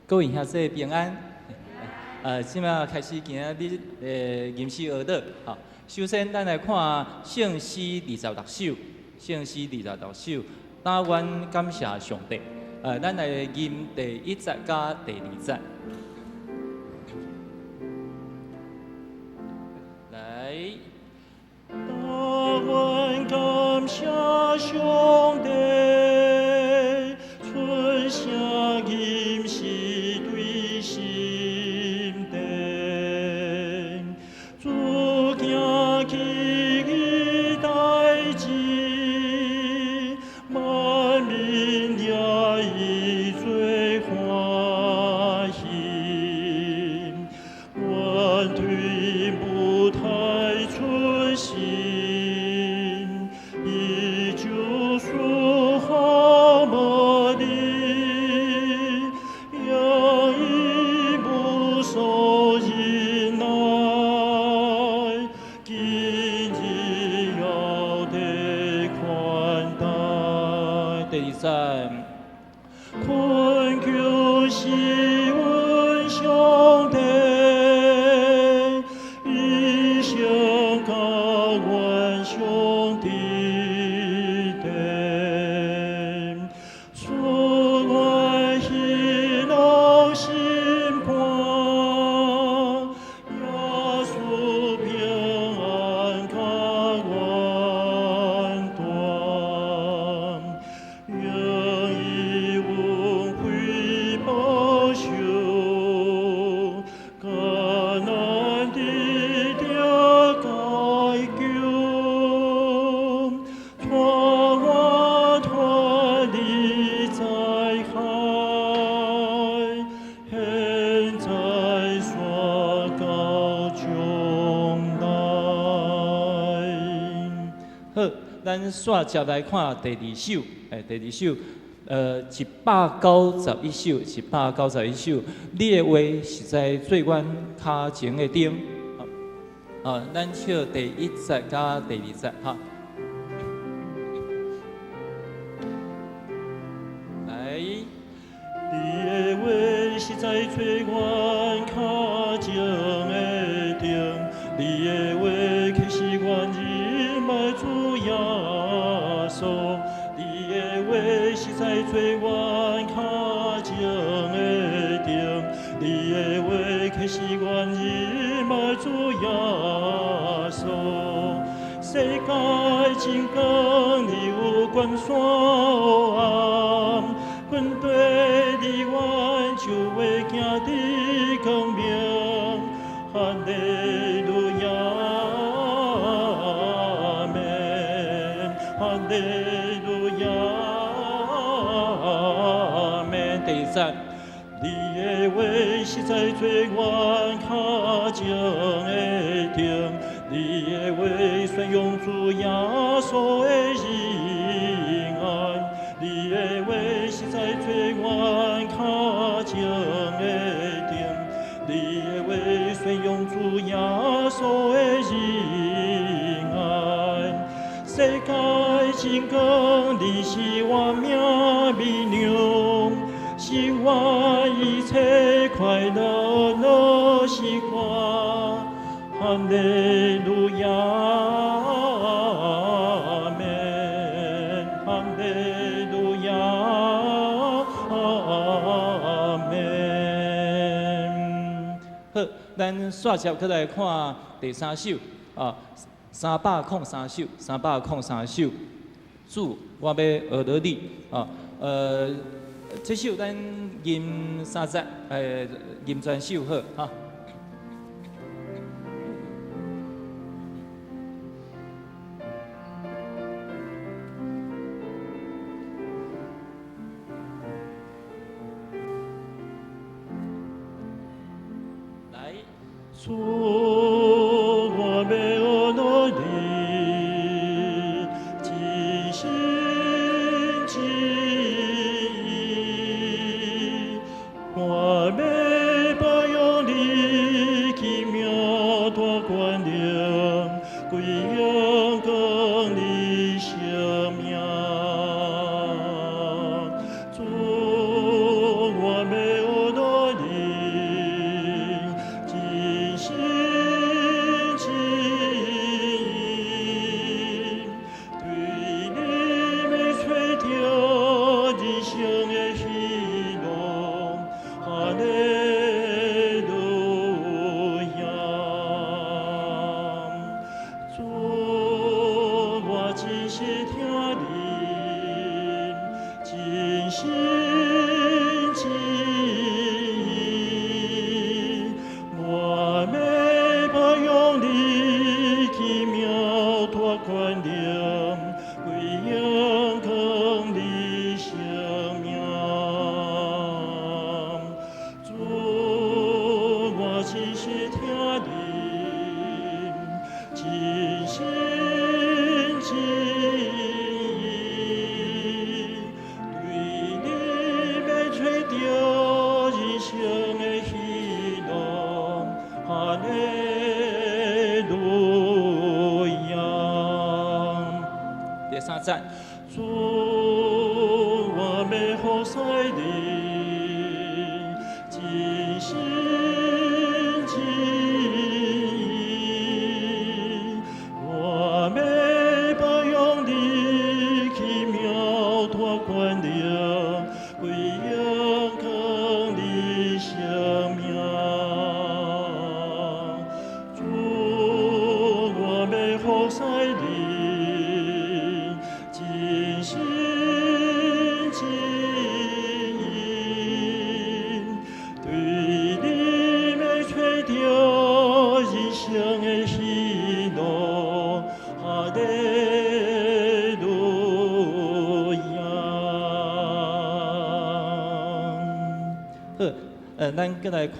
各位兄弟平安。即马开始今仔日吟诗学道。吼，首先咱来看圣诗26首，圣诗26首，但愿感谢上帝。咱来吟第1节甲第2节。来，但愿感谢上帝。 困求是阮上帝，一生甲阮上帝地，赐阮喜乐心肝，耶稣平安甲阮断。 好，咱煞接来看第2首，第2首，191首，191首，你的话实在做阮脚前的灯。咱唱第1节甲第2节，哈。来，你的话实在做阮脚前的灯，你的话却是阮日迈主耶稣。 你的话实在做阮脚前的灯，你的话却是阮日迈主耶稣。世界真光，你有关山黑暗，阮对你阮就会行伫光明。哈利路亚，阿门，哈利路亚。 第2节，你的话实在做阮脚前的灯，你的话宣扬主耶稣的恩爱，你的话实在做阮脚前的灯，你的话宣扬主耶稣的恩爱，世界真光，你是我命美娘。 是我一切快乐的时光，哈利路亚，阿门，哈利路亚，阿门。好，咱煞接再来看第3首，303首，303首，主，我要学到你这首咱吟3节，吟全首好哈。来，主，我要学到你，尽心尽意。 我要保佑你奇妙大冠冕，归荣光你生命。主，我要学到赞。主，我们后塞的尽心尽意，我们把用的奇妙托管了，归养更的生命。主，我们后塞的尽心尽意，对你们吹掉一生的喜乐，哈利路亚。好，咱再来看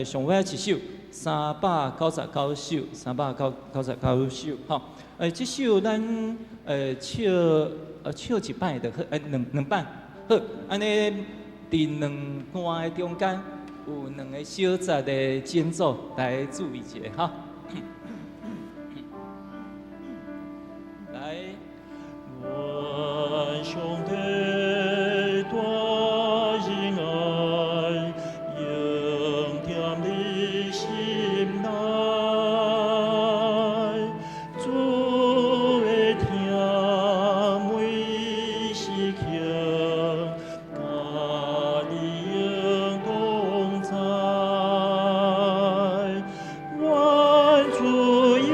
上尾一首399首，399首，吼。这首咱唱一摆就好，两摆。好，安尼伫两段的中间有两个小节的间奏来注意一下，哈。来，愿上帝大恩爱，应添你心内，主的疼每时刻，甲你应同在，愿主应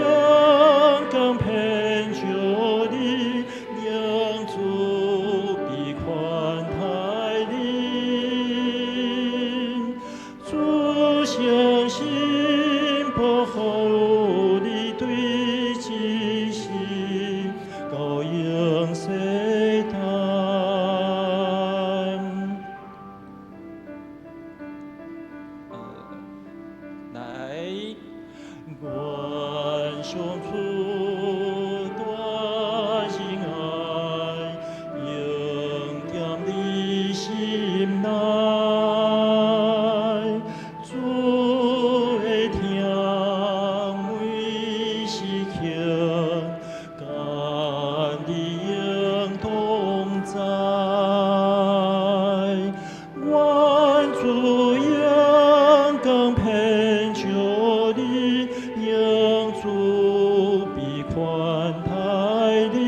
更偏就你，应主必宽待你，主相信保护你对自信，高应世代。来，愿上主大恩爱，应添你心内，主的疼每时刻，甲你应同在，愿主应更偏就你，应主必宽待你，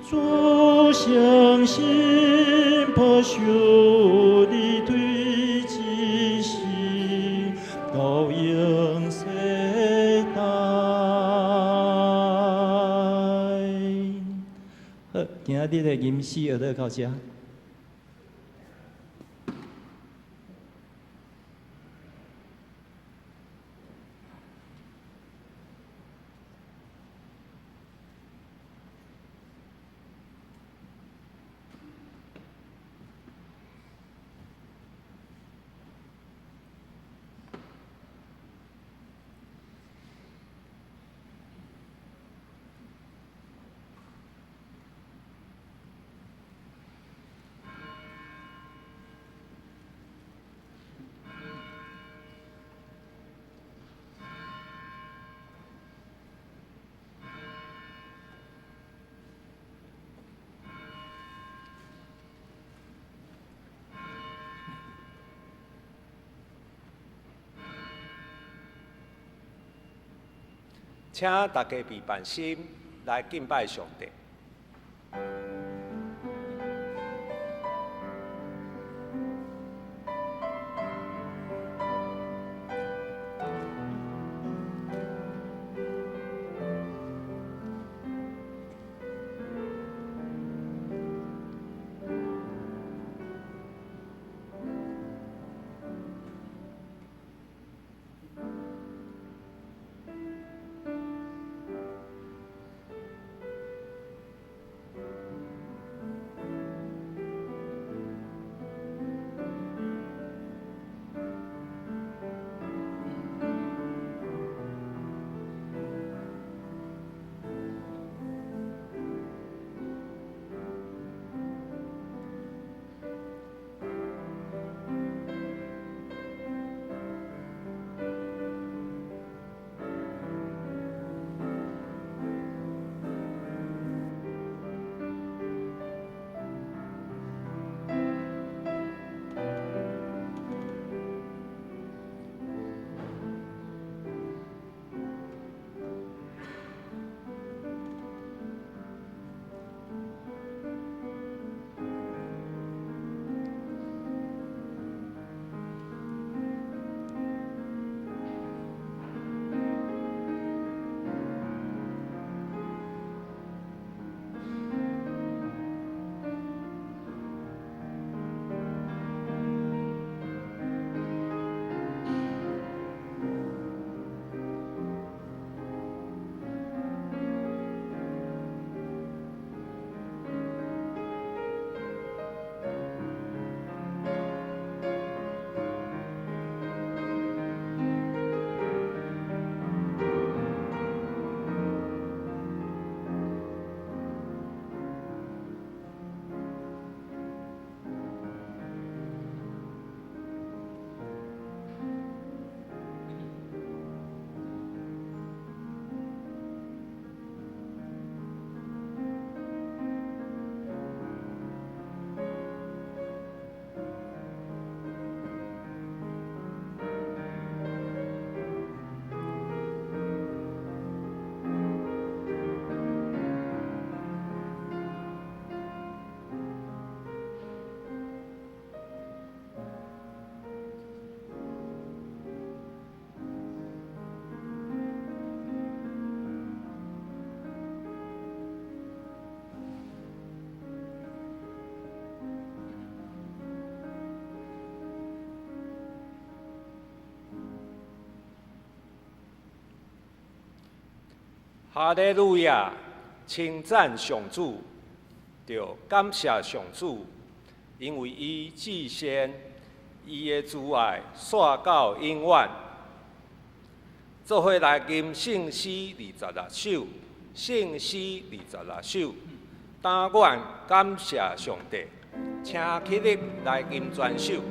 主相信保守你对自信，高应世代。好，今仔日的吟诗学到到这。请大家备办心来敬拜上帝。哈利路亚，称赞上主，就感谢上主，因为伊至善，伊的慈爱煞到永远。做伙来吟圣诗26首，圣诗26首，但愿感谢上帝，请起立来吟全首。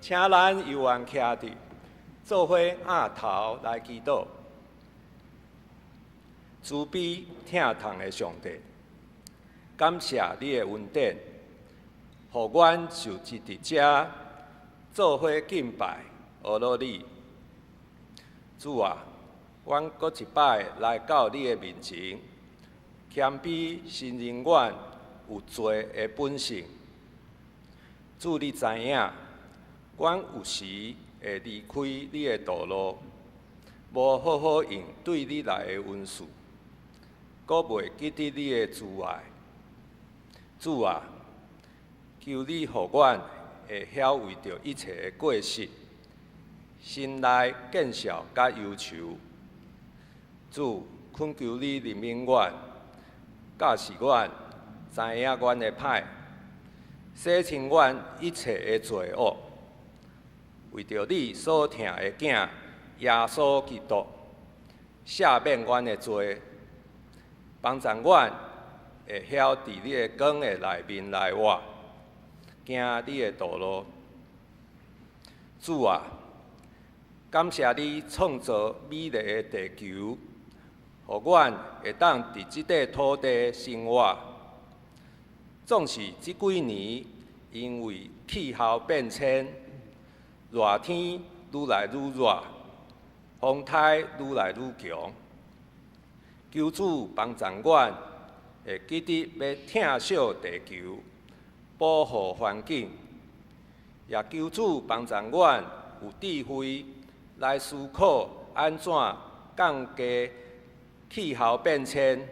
请咱犹原徛伫，做伙仰头来祈祷。慈悲疼痛的上帝，感谢你的恩典，互阮就一伫遮做伙敬拜，学罗你。主啊，阮搁一摆来到你的面前，谦卑承认阮有罪的本性。主，你知影，阮有时会离开你的道路，无好好用对你来的恩赐，搁袂记得你的慈爱。主啊，求你互阮会晓为着一切的过失，心内见笑甲忧愁。主，恳求你怜悯阮，教示阮知影阮的歹，洗清阮一切的罪恶。为着你所疼的囝耶稣基督，赦免阮的罪，帮助阮会晓伫你的光的内面来活，行你的道路。主啊，感谢你创造美丽的地球，互阮会当伫即块土地生活。总是即几年，因为气候变迁，热天愈来愈热，风台愈来愈强。求主帮助阮，会记得要疼惜地球，保护环境，也求主帮助阮有智慧来思考安怎降低气候变迁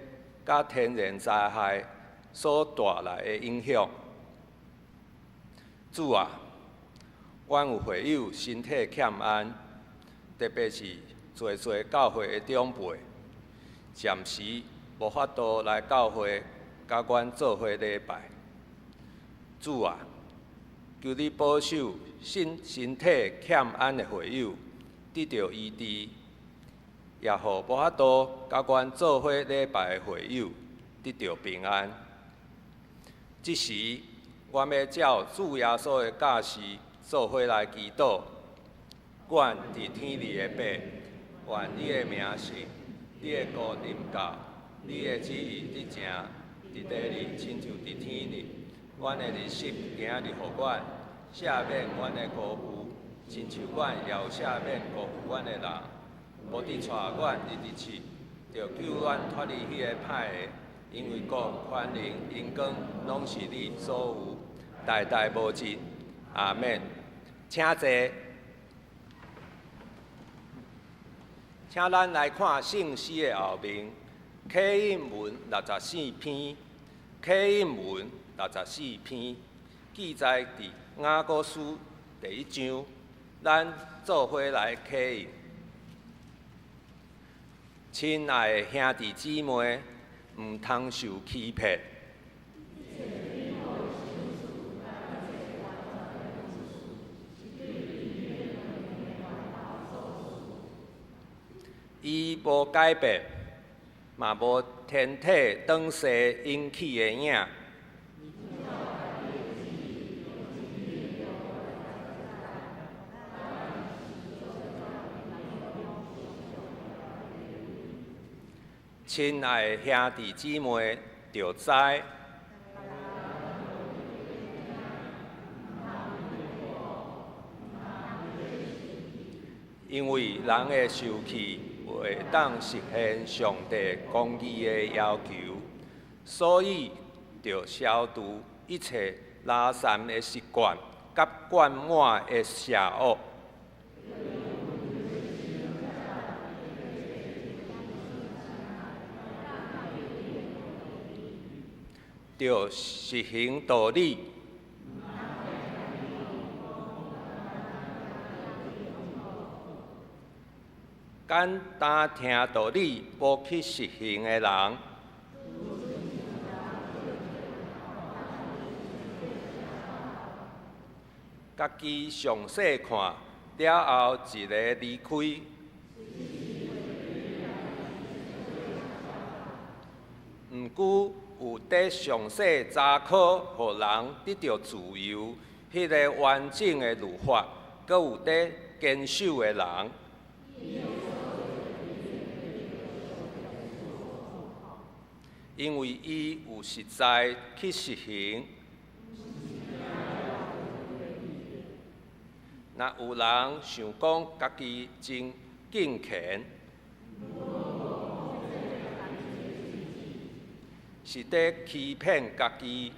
甲天然灾害所带来的影响。主啊，阮有会友身体欠安，特别是侪教会的长辈，暂时无法度来教会，甲阮做伙礼拜。主啊，求你保守身体欠安的会友得到医治，也互无法度甲阮做伙礼拜的会友得到平安。即时，我要照主耶稣的教示，做伙来祈祷。阮伫天里的爸，愿你的名圣，你的国临到，你的旨意得成，伫地里亲像伫天里。阮的日食今日互阮，赦免阮的辜负，亲像阮也有赦免辜负阮的人。无伫带阮入地去，着救阮脱离迄个歹的。因为国、权能、荣光，拢是你所有，代代无尽。阿免。请坐。请咱来看圣诗的后面，启印文64篇，启印文64篇，记载伫雅各书第1章，咱做伙来启印。亲爱的兄弟姊妹，毋通受欺骗。伊无改变，嘛无天体当时引起的影。亲爱的兄弟姊妹，着知，因为人的受气袂当实现上帝公义的要求，所以着消除一切拉散的习惯，甲灌满的邪恶。着实行道理，简单听道理，无去实行的人，家己详细看了后，一个离开。毋久有得详细查考，互人得到自由，迄个完整的律法，阁有得坚守的人。因为伊有实在去实行。若有人想讲家己真敬虔，是在欺骗家己，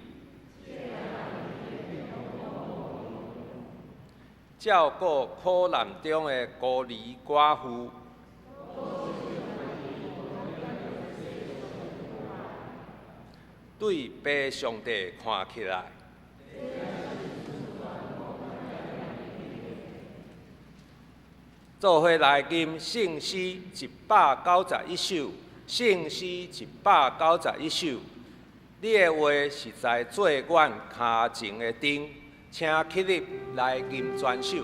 照顾苦难中的孤儿寡妇，对爸上帝看起来，做伙来吟圣诗191首。圣诗191首，你的话实在做阮脚前的灯，请起立来吟全首。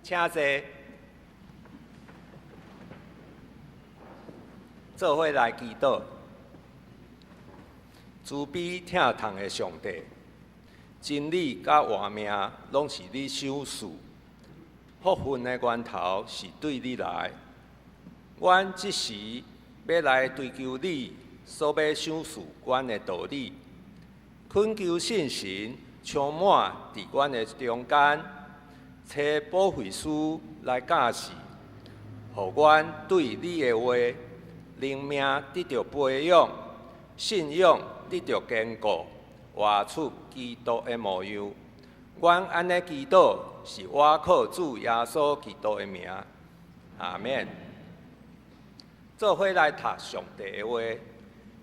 请坐，做伙来祈祷。慈悲疼痛的上帝，真理甲活命拢是你手事，福分的源头是对你来。阮即时要来追求你所要想事阮的道理，恳求信神充满伫阮的中间。找保惠师来教示，互阮对你的话，灵命得到培养，信仰得到坚固，活出基督的模样。阮安尼祈祷，是我靠主耶稣基督的名。阿免。做伙来读上帝的话。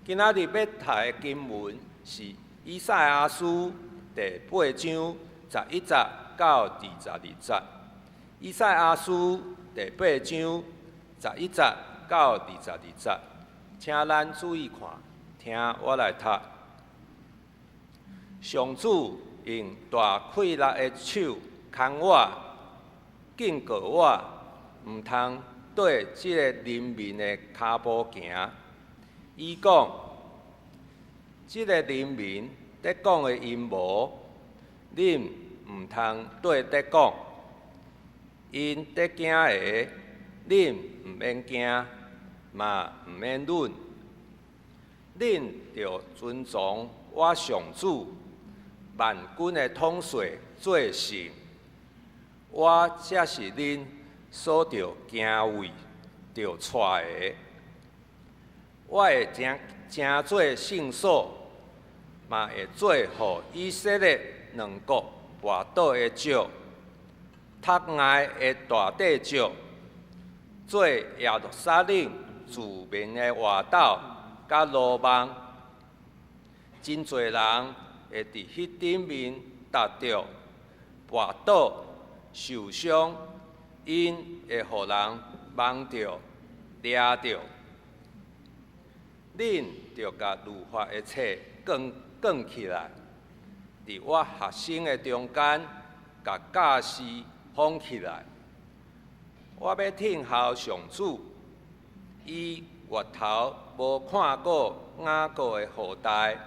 今仔日要读的经文是以赛亚书第8章11节到22节。以赛亚书第8章11节到22节，请咱注意看，听我来读。上主用大快乐的手牵我，警告我，毋通对即个人民的骹步行。伊讲，即个人民在讲的阴谋，恁毋通对得讲，因得惊的，恁毋免惊，嘛毋免论。恁着尊重我上主万军的统帅做神，我才是恁所着敬畏、着带的。我会诚做圣所，嘛会做互以色列两国跋倒的石，塔外的大地石，做耶路撒冷自民的活斗甲罗网。真侪人会伫迄顶面踏着、跋倒、受伤，因会互人摸着、掠着。恁着甲律法的册卷起来，伫我学生的中间，甲教士放起来。我要听候上主，伊月头无看过雅各的后代，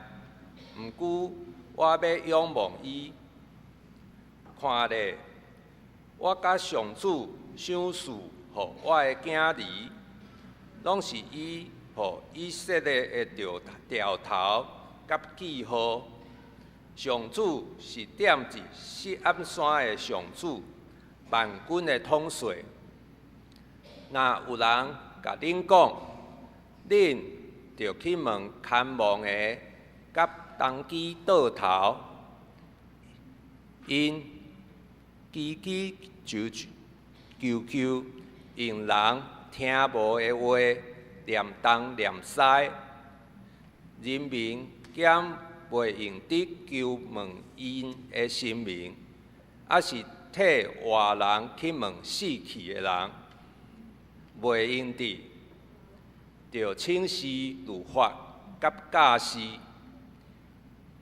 毋过我要仰望伊。看咧，我甲上主想事，互我的囝儿，拢是伊。互以色列的条头甲记号，上主是点伫锡安山的上主，万军的统帅。若有人甲恁讲，恁着去问看望的甲当机倒头，因祈求用人听无的话。念东念西，人民减袂用得求问因的生命，还是替活人去问死去的人，袂用得，着请示律法甲教士，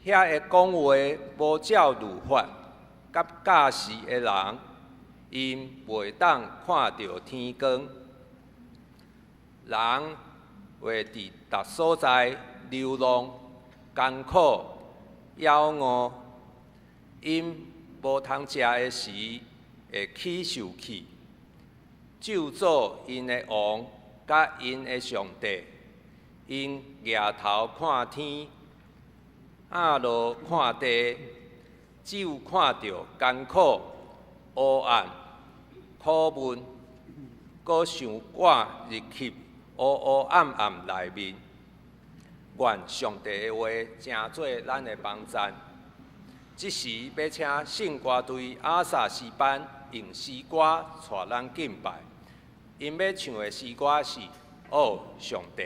遐会讲话无照律法甲教士的人，因袂当看到天光。人会伫逐所在流浪、艰苦、枵饿，因无通食的时会起受气，咒诅因的王甲因的上帝，因额头看天，下落看地，只有看到艰苦、黑暗、苦闷，搁想我入去。黑黑暗暗内面，愿上帝的话成做咱的帮赞。即时要请圣歌队阿萨诗班用诗歌带咱敬拜，因要唱的诗歌是《哦上帝》。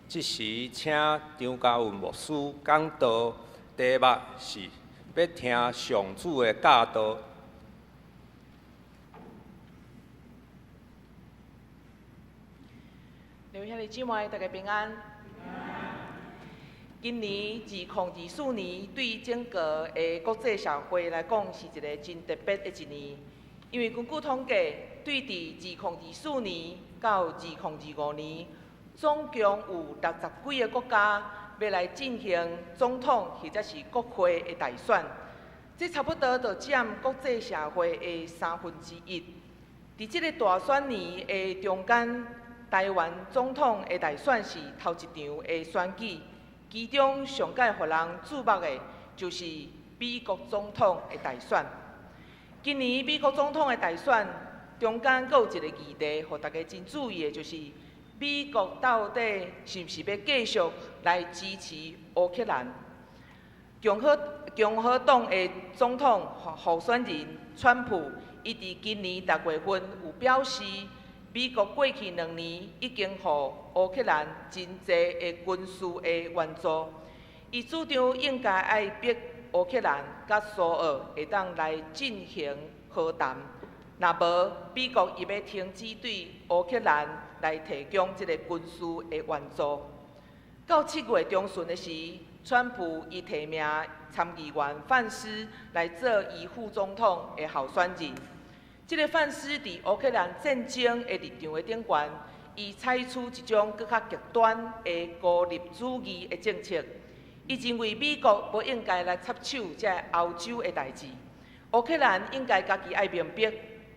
即时请张家文牧师讲道，题目是要听上主的教导。留兄弟姊妹，大家平安。今年2024年对整个的国际社会来讲是一个真特别的一年，因为根据统计，对伫2024年到2025年，总共有60几个国家要来进行总统或者是国会的大选，这差不多就占国际社会的1/3。伫这个大选年的中间，台湾总统的大选是头一场的选举。其中上届互人注目的，就是美国总统的大选。今年美国总统的大选中间，阁有一个议题，互大家真注意的，就是美国到底是毋是要继续来支持乌克兰？共和党的总统候选人川普，伊伫今年6月份有表示，美国过去2年已经予乌克兰真侪的军事的援助，伊主张应该爱逼乌克兰甲苏俄会当来进行和谈，若无美国伊要停止对乌克兰来提供即个军事的援助。到7月中旬的时，川普伊提名参议员范斯来做伊副总统的候选人。这个范斯伫乌克兰战争的立场的顶悬，伊采取一种更较极端的孤立主义的政策。伊认为美国无应该来插手这欧洲的代志，乌克兰应该家己爱明白，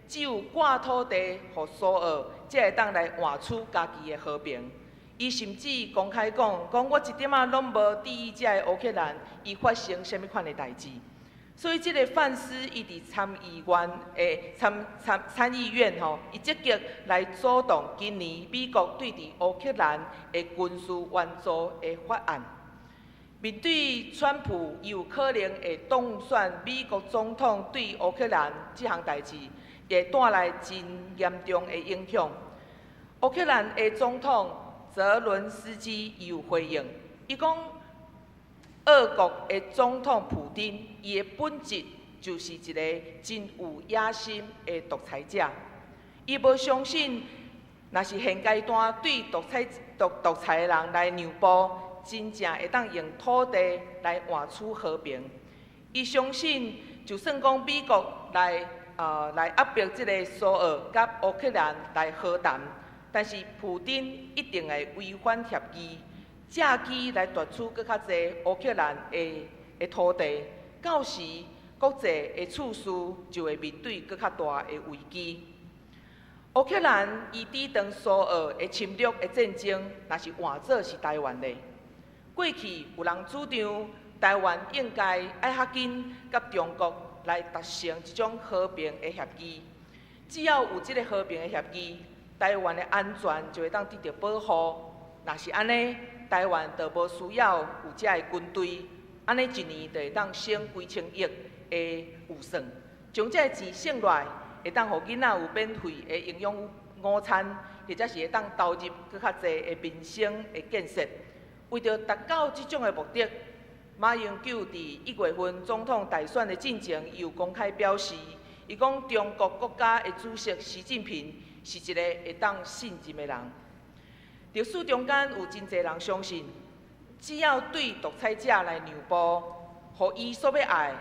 只有挂土地予苏俄，才会当来换取家己的和平。伊甚至公开讲我一点仔拢无伫意这乌克兰伊发生什么款的代志。所以，这个范斯伊伫参议院吼，伊积极来主动今年美国对伫乌克兰的军事援助的法案。面对川普有可能会当选美国总统对乌克兰这项代志，会带来真严重的影响。乌克兰的总统泽伦斯基有回应，伊讲。俄国的总统普丁，伊的本质就是一个真有野心的独裁者。伊无相信，若是现阶段对独裁的人来让步，真正会当用土地来换取和平。伊相信，就算讲美国来压迫这个苏俄甲乌克兰来和谈，但是普丁一定会违反协议。借机来夺取更较侪乌克兰的土地，到时国际的处事就会面对更较大的危机。乌克兰伊抵挡苏俄的侵略的战争，若是换做是台湾的，过去有人主张台湾应该爱较紧甲中国来达成一种和平的协议，只要有这个和平的协议，台湾的安全就会当得到保护。若是安尼，台湾就无需要有遮个军队，安尼一年就会当省几千亿的预算，将遮个钱省落来，会当互囡仔有免费的营养午餐，或者是会当投入更较侪的民生的建设。为着达到即种的目的，马英九伫1月份总统大选的进程，伊有公开表示，伊讲中国国家的主席习近平是一个会当信任的人。历史中间有真侪人相信，只要对独裁者来让步，互伊所要爱，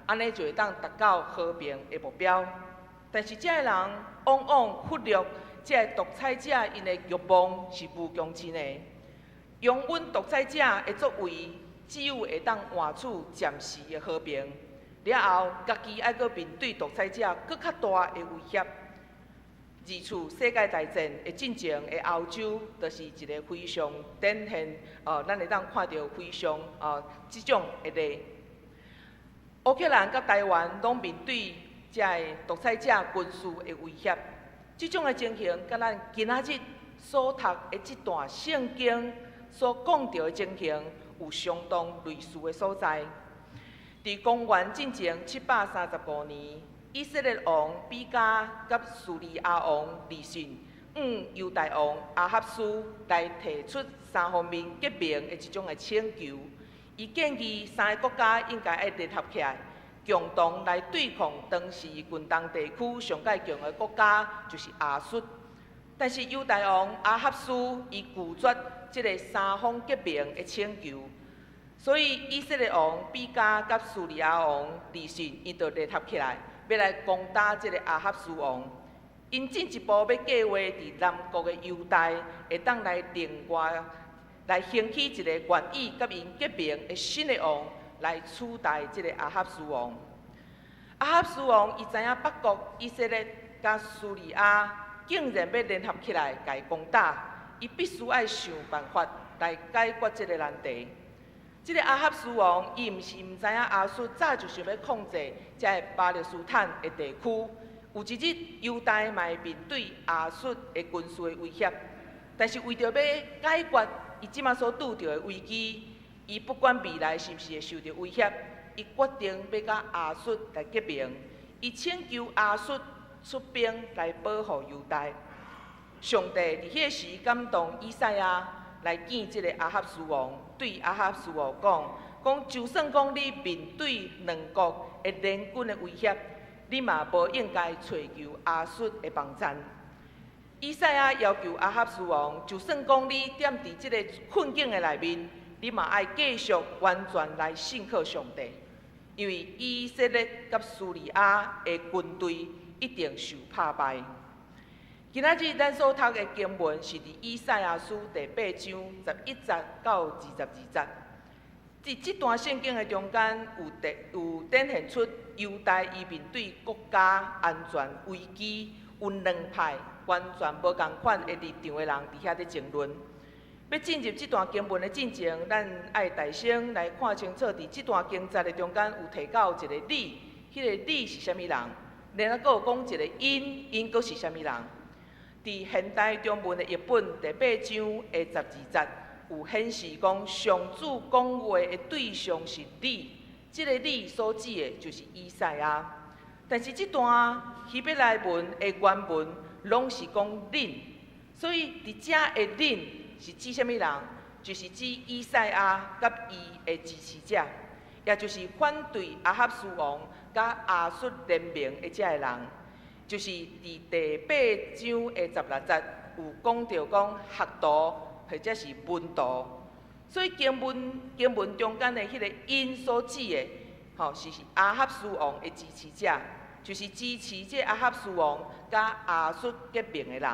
安尼就会当达到和平的目标。但是，这个人往往忽略这个独裁者因的欲望是无穷尽的。拥稳独裁者的作为，只有会当换取暂时的和平，了后家己爱阁面对独裁者更较大的威胁。二次世界大战的进程的欧洲，就是一个非常典型，咱会当看到非常即种的例。乌克兰甲台湾拢面对这个独裁者军事的威胁，即种的情形，甲咱今仔日所读的这段圣经所讲到的情形，有相当类似的所在。伫公元进前735年。以色列王比加甲叙利亚王利逊犹大王阿哈斯来提出三方面革命的一种的请求。伊建议三个国家应该要联合起来，共同来对抗当时近东地区上介强的国家，就是亚述。但是犹大王阿哈斯伊拒绝这个三方革命的请求，所以以色列王比加甲叙利亚王利汛，伊就联合起来，要来攻打这个阿哈斯王。因进一步要计划伫南国的犹大，会当来另外来兴起一个愿意甲因革命的新的王来取代这个阿哈斯王。阿哈斯王伊知影北国以色列甲叙利亚竟然要联合起来甲伊攻打，伊必须爱想办法来解决这个难题。这个阿哈斯王伊毋是毋知影亚述早就想要控制这个巴勒斯坦的地区。有一日，犹大嘛会面对亚述的军事的威胁，但是为着要解决伊即马所拄着的危机，伊不管未来是毋是会受到威胁，伊决定要甲亚述来结盟。伊请求亚述出兵来保护犹大。上帝伫迄个时感动以赛亚来见即个阿哈斯王，对阿哈斯王讲，就算讲你面对两国的联军的威胁，你嘛无应该找求亚述的帮衬。以赛亚要求阿哈斯王，就算讲你踮伫即个困境的内面，你嘛爱继续完全来信靠上帝，因为以色列甲叙利亚的军队一定受打败。今仔日咱所读的经文是伫以赛亚书第8章11节到22节。伫这段圣经的中间有展现出犹大伊面对国家安全危机，有两派完全无同款的立场的人伫遐咧争论。要进入这段经文的进程，咱爱大声来看清楚，伫这段经节的中间有提到一个你，迄个你是啥物人？然后佫有讲一个因佫是啥物人？伫现代中文的译本第8章的12节。有显示讲，上主讲话的对象是你，这个你所指的就是以赛亚。但是这段希伯来文的原文拢是讲恁，所以伫遮的恁是指啥物人？就是指以赛亚甲伊的支持者，也就是反对阿哈斯王甲亚述联盟的遮个人，就是伫第8章的16节有讲到讲学徒。或者是门徒，所以经文中间的迄个因所指的，是阿哈斯王的支持者，就是支持这阿哈斯王甲亚述革命的人，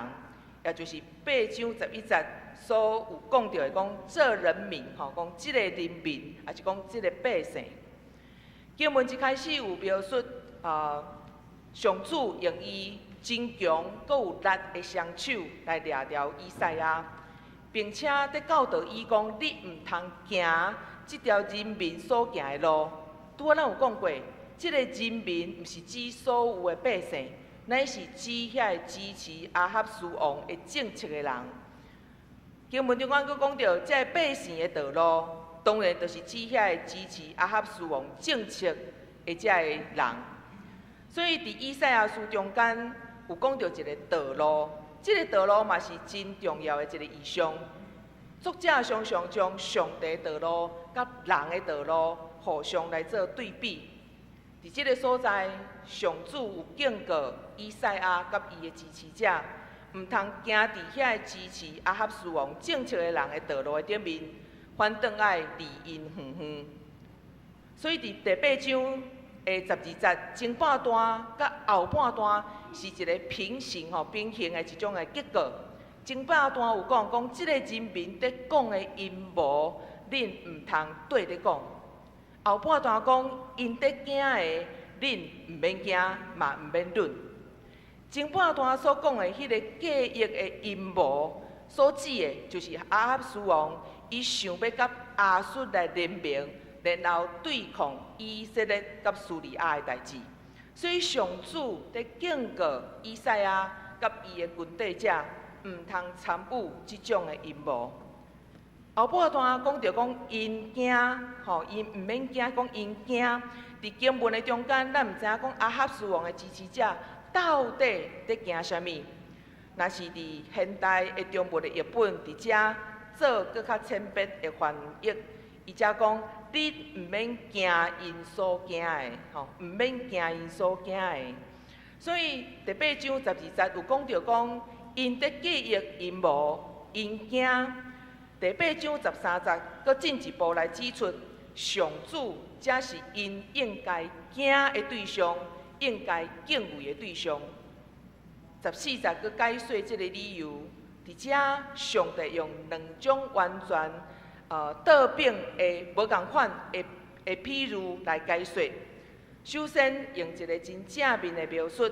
也就是8章11节所有讲到的讲这人民，讲这个人民，也是讲这个百姓。经文一开始有描述，上主用伊真强、阁有力的双手来掠掉以赛亚。并且在教导伊讲，你毋通行这条人民所行的路。拄仔咱有讲过，这个人民毋是指所有的百姓，乃是指遐支持阿哈斯王的政策的人。经文中间佫讲到，这百姓的道路，当然就是指遐支持阿哈斯王政策的这个人。所以伫以赛亚书中间有讲到一个道路。这个道路嘛是真重要的一个意象。作者常常将上帝道路甲人的道路互相来做对比。伫这个所在，上主有警告以赛亚甲伊的支持者，毋通行伫遐支持阿哈斯王政策的人的道路的顶面，反倒爱离因远远。所以伫第8章的12节前半段甲后半段是一个平行的一种的结果。前半段有讲这个人民在讲的阴谋，恁毋通对咧讲；后半段讲因在惊的，恁毋免惊，嘛毋免论。前半段所讲的迄个计划的阴谋，所指的就是阿哈斯王伊想要甲亚述来联盟。然后对抗以色列甲叙利亚的代志，所以上主在警告以赛亚甲伊的军队者，毋通参与即种的阴谋。后半段讲到讲因惊，因毋免惊，讲因惊。伫经文的中间，咱毋知影讲阿哈斯王的支持者到底在惊啥物？若是伫现代的中文的译本伫遮做搁较浅白的翻译，伊遮讲你毋免惊因所惊的，吼，毋免惊因所惊的。所以第8章12节有讲到讲，因得记忆，因无，因惊。第8章13节搁进一步来指出，上主才是因应该惊的对象，应该敬畏的对象。14节搁解说这个理由，伫遮上帝用2种完全倒变的无共款的比喻来解说。首先用一个真正面的描述，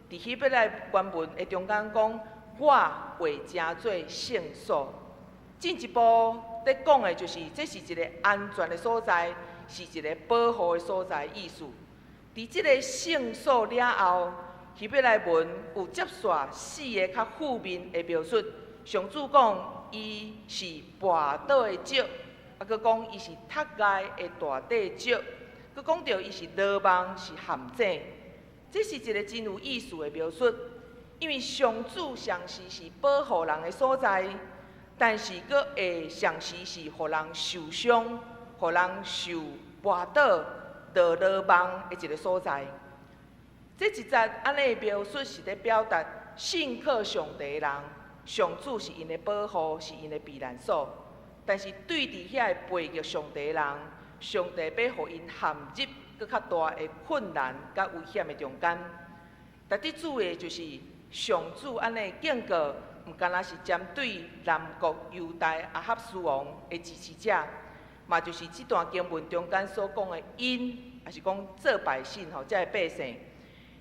伫希伯来原文的中间讲，我会成做圣所。进一步在讲的就是，这是一个安全的所在，是一个保护的所在意思。伫这个圣所了后，希伯来文有接续4个较负面的描述。上主讲伊是跋倒的石，搁讲伊是塌崖的大地石，搁讲到伊是罗网是陷阱。这是一个真有意思的描述，因为上主常时是保护人的所在，但是搁会常时是互人受伤、互人受跋倒、落罗网的一个所在。这一节安尼的描述是在表达信靠上帝的人，上主是因的保护，是因的避难所。但是对伫遐的背逆上帝的人，上帝要互因陷入搁较大的困难甲危险的中间。值得注意的就是，上主安尼警告，毋干那是针对南国犹大亚哈斯王的支持者，嘛就是这段经文中间所讲的因，也是讲做百姓吼，遮的百姓。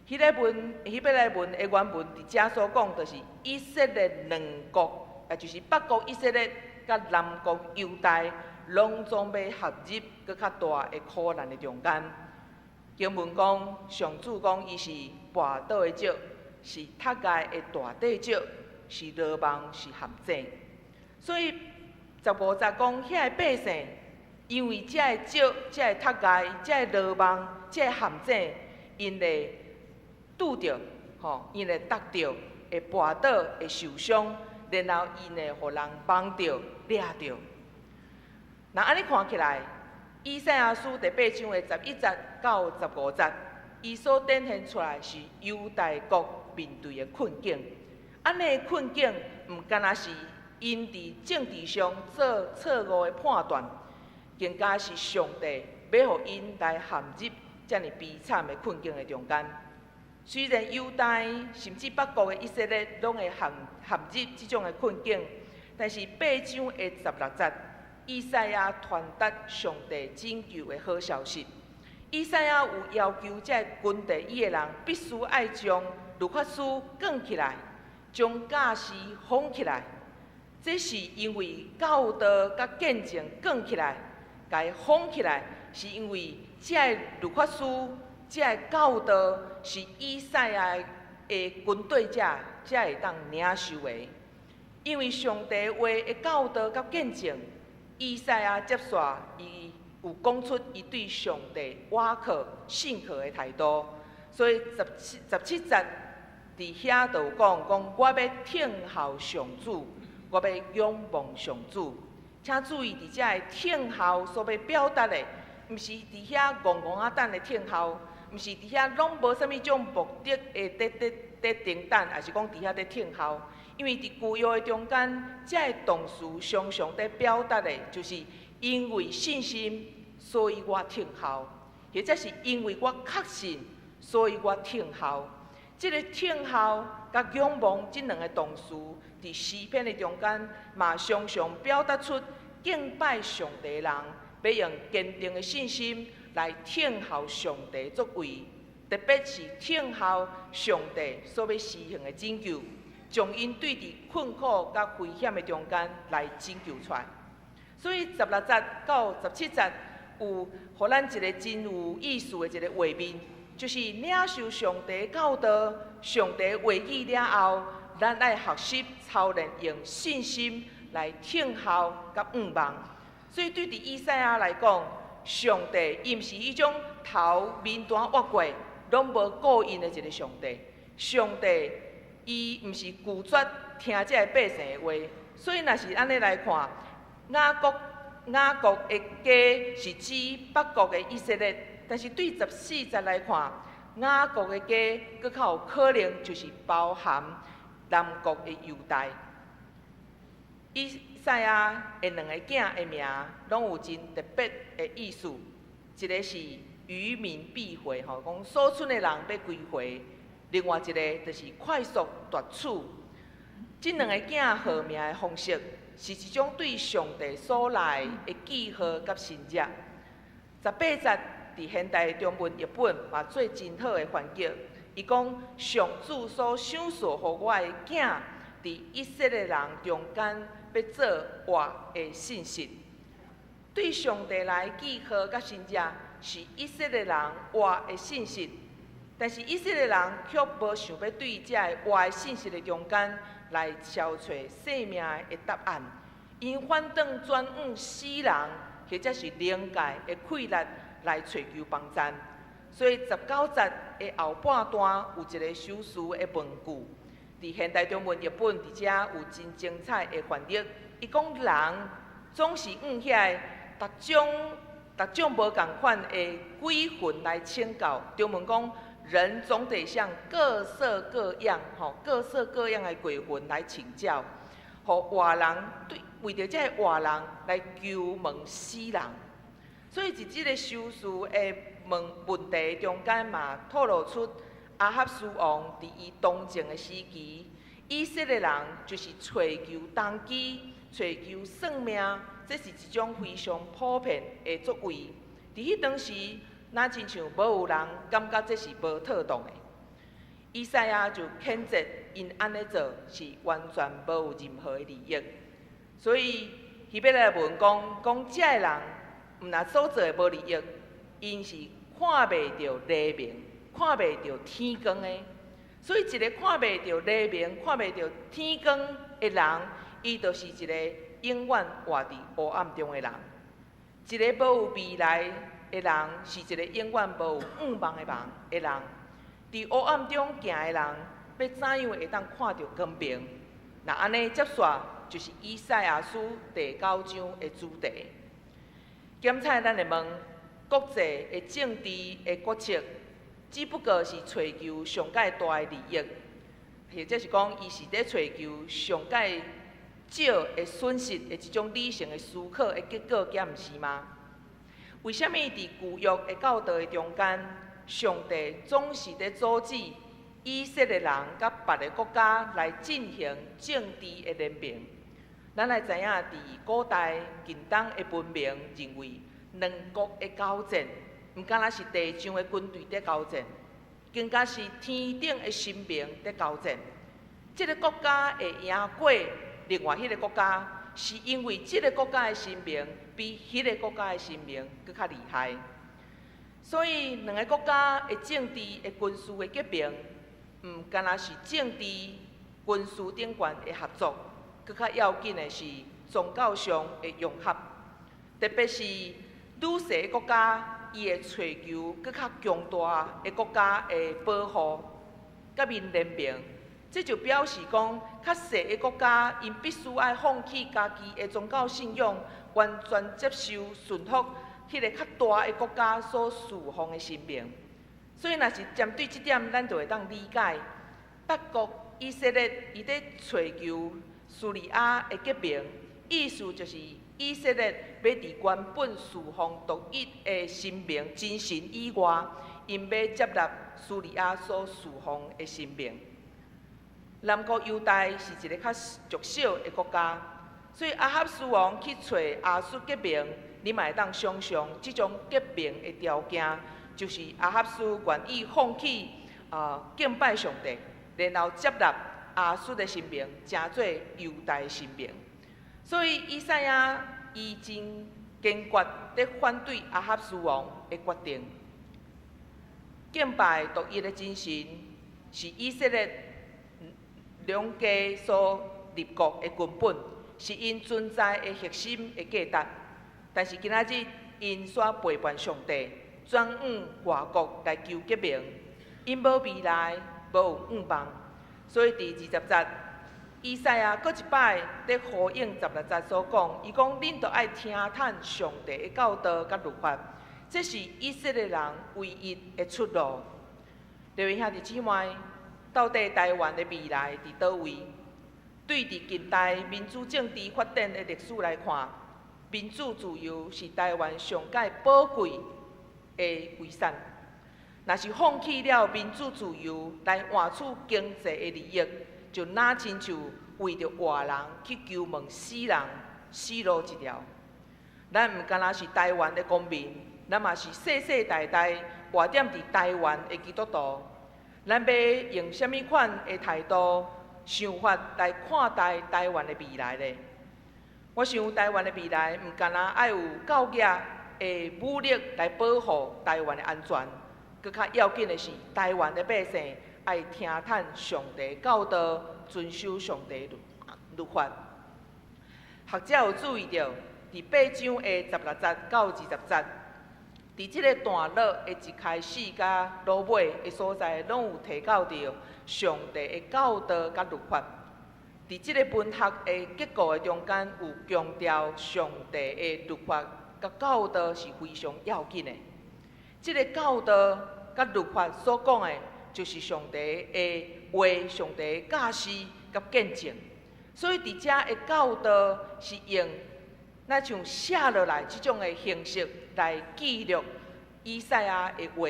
希伯来文的原文伫遮所讲，就是以色列两国，也就是北国以色列甲南国犹大，拢总要合入搁较大的苦难的中间。经文讲，上主讲伊是跋倒的石，是塌崖的大地石，是罗网，是陷阱。所以15节讲，遐个百姓因为遮个石、遮个塌崖、遮个罗网、遮个陷阱，因会拄着，因会得着，会跋倒，会受伤，然后因会互人绑着、掠着。那安尼看起来，以赛亚书第8章的11节到15节，伊所展现出来是犹大国面对的困境。安尼的困境，毋干那是因伫政治上做错误的判断，更加是上帝要互因来陷入遮尔悲惨的困境的中间。虽然犹大甚至北国的以色列拢会陷入这种的困境，但是8章的16节，以赛亚传达上帝拯救的好消息。以赛亚有要求这军地伊的人必须爱将律法书卷起来，将假释封起来。这是因为教导甲见证卷起来，甲伊封起来，是因为这律法书。这教导是以赛亚的军队者才会当领受的，因为上帝话的教导甲见证，以赛亚接续伊有讲出伊对上帝倚靠、信靠的态度，所以17节伫遐就讲我要听候上主，我要仰望上主。请注意，伫遮的听候所要表达的，毋是伫遐戆戆啊等的听候。毋是伫遐拢无啥物种目的在等等，还是讲伫遐在听候？因为伫旧约的中间，这个动词常常在表达的，就是因为信心，所以我听候；或者是因为我确信，所以我听候。这个听候甲仰望这两个动词，伫诗篇的中间，嘛常常表达出敬拜上帝的人，要用坚定的信心。来听候上帝作为，特别是听候上帝所要施行的拯救，将因对伫困苦甲危险的中间来拯救出来。所以16节到17节有互咱一个真有意思的一个画面，就是领受上帝教导、上帝话语了后，咱爱学习操练用信心来听候甲仰望。所以对伫以赛亚来讲，上帝伊毋是迄种头面单挖过，拢无顾因的一个上帝。上帝伊毋是拒绝听这百姓的话，所以若是安尼来看，雅各的家是指北国的以色列，但是对14节来看，雅各的家佫较有可能就是包含南国的犹大。以赛亚的两个囝的名，拢有真特别的意思。一个是渔民必回，吼，讲所剩的人要归回；另外一个就是快速夺取。这两个囝号名的方式，是一种对上帝所来的记号甲信任。18节伫现代中文译本嘛做真好的翻译。伊讲上主所赏赐予我的囝，伫以色列人中间要做活的信息。对上帝来记号甲信任是以色列人活的信息，但是以色列人却无想要对这个活的信息的中间来找找生命的答案，因反倒转往死人或者是灵界的溃力来寻求帮助。所以19节的后半段有一个修辞的文句，伫现代中文译本伫遮有真精彩的翻译。伊讲人总是往遐逐种无共款的鬼魂来请教。中文讲人总得向各色各样的鬼魂来请教，互活人为着这个活人来求问死人。所以伫即个修辞的问题中间嘛，透露出亚哈斯王伫伊当政的时期，以色列人就是找求动机、找求算命，这是一种非常普遍的作为。伫迄当时，哪亲像无有人感觉这是无妥当的。以赛亚就谴责因安尼做是完全无有任何的利益。所以希伯来文讲这个人毋但所做的无利益，因是看袂到黎明，看袂到天光的。所以一个看袂到黎明、看袂到天光的人，伊就是一个永远活伫黑暗中的人。一个无有未来的人，是一个永远无有盼望的人。伫黑暗中行的人，要怎样会当看到光明？那安尼接续就是以赛亚书第9章的主题。检采咱会问，国际的政治的决策，只不过是找求上界大的利益，或者是讲伊是咧找求上界少的损失的一种理性的思考的结果，敢毋是吗？为什么伫旧约的教导的中间，上帝总是咧阻止以色列人甲别个国家来进行政治的联名？咱来知影，伫古代近东的文明认为，两国的交战，毋敢若是地上的军队在交战，更加是天顶的神明在交战。这个国家会赢过另外迄个国家，是因为这个国家的神明比迄个国家的神明更较厉害。所以，两个国家的政治、的军事的结盟，毋敢若是政治、军事顶悬的合作。更较要紧的是宗教上的融合，特别是愈细的国家，伊会找求更较强大的国家的保护，甲因联名。这就表示讲，较细的国家，因必须要放弃家己的宗教信仰，完全接受顺服迄个较大的国家所侍奉的神明。所以，若是针对这点，咱就会当理解北国以色列伊在找求叙利亚的结盟，意思就是以色列要伫原本侍奉独一的神明真神以外，因要接纳叙利亚所侍奉的神明。南国犹大是一个较弱小的国家，所以亚哈斯王去找亚述结盟，你嘛会当想象这种结盟的条件，就是亚哈斯愿意放弃敬拜上帝，然后接纳亚述的神明，成做犹大的神明。所以以赛亚伊真坚决地反对亚哈斯王的决定。敬拜独一的真神是以色列两家所立国的根本，是因存在的核心的价值。但是今仔日因煞背叛上帝，转往外国来求结盟，因无未来，无有盼望。所以伫20节，以赛亚搁一摆咧呼应16节所讲，伊讲恁着爱听探上帝的教导甲律法，这是以色列人唯一的出路。各位兄弟姊妹，到底台湾的未来伫倒位？对伫近代民主政治发展的历史来看，民主自由是台湾上界宝贵的遗产。若是放弃了民主自由来换取经济的利益，就哪亲像为着活人去求问死人，死路一条。咱毋敢若是台湾的公民，咱嘛是世世代代活踮伫台湾的基督徒。咱要用什么款的态度、想法来看待台湾的未来呢？我想台湾的未来毋敢若爱有教育的武力来保护台湾的安全。更较要紧的是，台湾的百姓爱听探上帝教导，遵守上帝律法。学者有注意到，伫8章的16节到20节，伫即个段落的一开始甲落尾的所在，拢有提到到上帝的教导甲律法。伫即个文学的结构的中间，有强调上帝的律法甲教导是非常要紧的。即个教导甲律法所讲的，就是上帝的话、上帝的教示甲见证。所以伫遮的教导是用那像写落来即种的形式来记录以赛亚的话。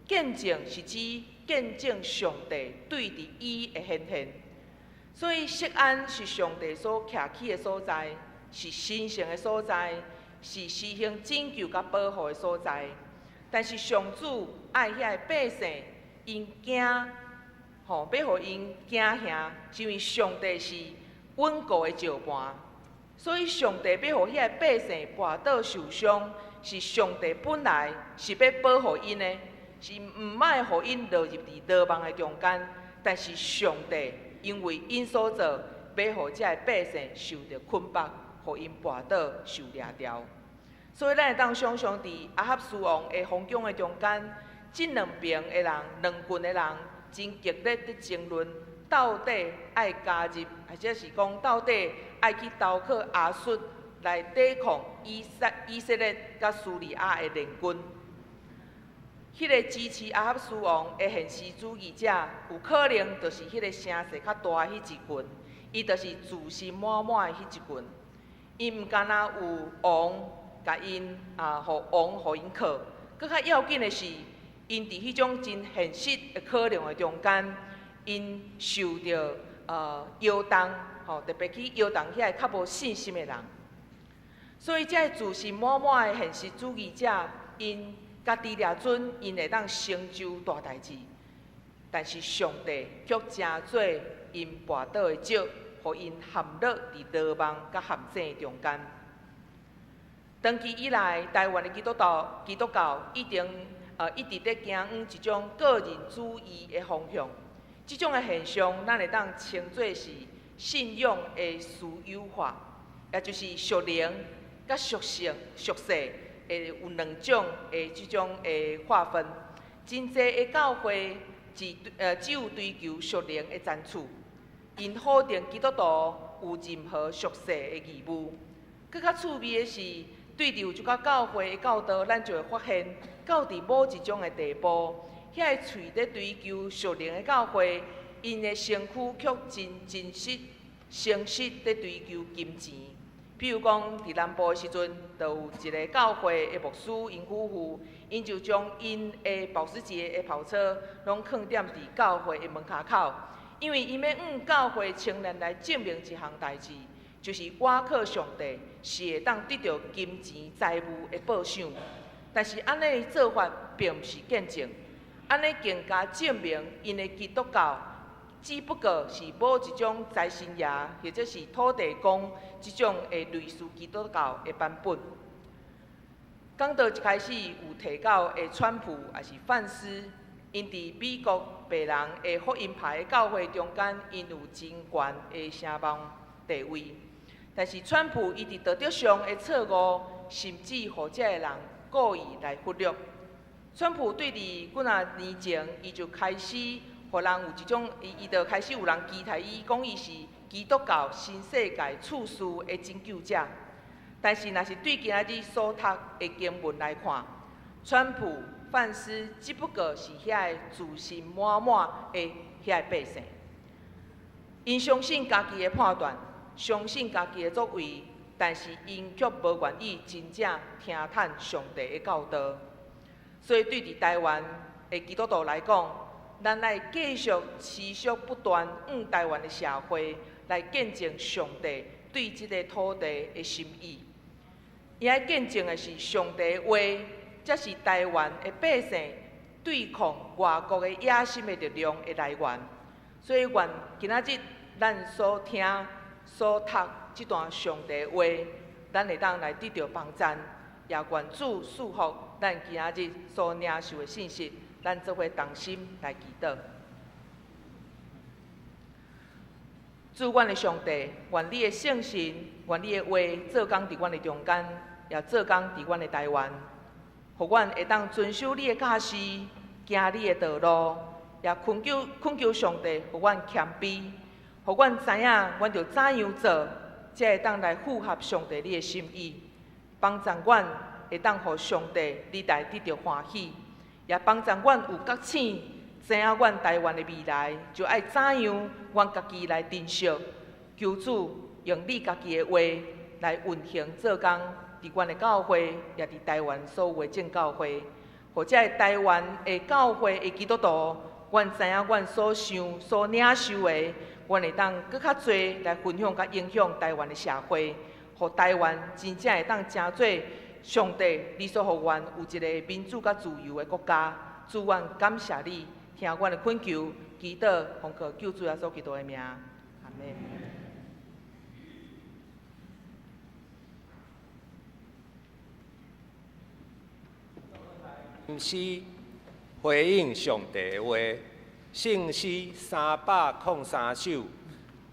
见证是指见证上帝对伫伊的显现。所以锡安是上帝所徛起的所在，是神圣的所在，是施行拯救甲保护的所在。但是上主爱遐个百姓，因惊，要互因惊吓，是因为上帝是稳固的石盘。所以上帝要互遐个百姓跋倒受伤，是上帝本来是要保护因的，是毋爱互因落入伫牢网的中间。但是上帝因为因所做，要互遮个百姓受到捆绑，互因跋倒受掠掉。所以，咱会当想象伫亚哈斯王的风景的中间，即两边的人、两群的人，真激烈的争论，到底爱加入，或者是讲到底爱去投靠亚述来抵抗以色列甲叙利亚的联军。迄个支持亚哈斯王的现实主义者，有可能就是迄个声势较大迄一群，伊就是自信满满的迄一群。伊毋敢若有王。甲因互王互因靠，搁较要紧的是，因伫迄种真现实的考量的中间，因受到摇动，特别去摇动遐个较无信心的人。所以，这自信满满的现实主义者，因家己掠准，因会当成就大代志。但是上帝却真做因跋倒的石，互因陷落伫牢网甲陷阱中间。长期以来，台湾的基督教一直在行往一种个人主义的方向。这种的现象，咱会当称作是信仰的私有化，也就是属灵甲属世有两种的这种的划分。真侪的教会只有追求属灵的赞助，因否定基督徒有任何属世的义务。更较趣味的是。对着这个教会的教导，咱就会发现，到伫某一种的地步，遐个喙咧追求属灵的教会，因的身躯却真实、诚实咧追求金钱。比如讲，伫南部的时阵，就有一个教会的牧师因夫妇，因就将因的保时捷的跑车，拢放踮伫教会的门骹口，因为因要教会青年来证明一项代志。就是我靠上帝是会当得到金钱财物的报赏，但是安尼做法并不是见证，安尼更加证明因的基督教只不过是某一种财神爷或者是土地公这种的类似基督教的版本。讲到一开始有提到的川普也是范斯，因伫美国白人的福音派的教会中间，因有真悬的声望地位。但是，川普伊伫道德上的错误，甚至互遮个人故意来忽略。川普对伫几仔年前，伊就开始互人有一种伊就开始有人期待伊讲伊是基督教新世界处事的拯救者。但是，若是对今仔日所读的经文来看，川普、范斯只不过是遐个自信满满的遐个百姓，因相信家己的判断，相信家己的作为，但是因却无愿意真正听探上帝的教导。所以，对伫台湾的基督徒来讲，咱来继续持续不断台湾的社会来见证上帝对即个土地的心意。伊爱见证的是上帝的话，才是台湾的百姓对抗外国的野心的力量的来源。所以，愿今仔日咱所听、所读这段上帝的话，咱会当来得到帮赞，也愿主赐福咱今仔日所领受的信息，咱做伙同心来祈祷。主，阮的上帝，愿你的圣神，愿你的话做工伫阮的中间，也做工伫阮的台湾，互阮会当遵守你的教示，行你的道路，也恳求上帝，互阮谦卑，互阮知影，阮着怎样做，才会当来符合上帝你的心意，帮助阮会当互上帝你来得到欢喜，也帮助阮有觉醒。知影阮台湾的未来，就爱怎样，阮家己来珍惜。求主用你家己的话来运行做工，伫阮的教会，也伫台湾所有的正教会，或者台湾的教会的基督徒，阮知影阮所想、所领受的，阮会当搁较侪来分享甲影响台湾的社会，互台湾真正会当成做上帝你所互阮有一个民主甲自由的国家。主，阮感谢你。听阮的恳求，祈祷奉靠救主耶稣基督的名，阿门。诗回应上帝的话，圣诗303首，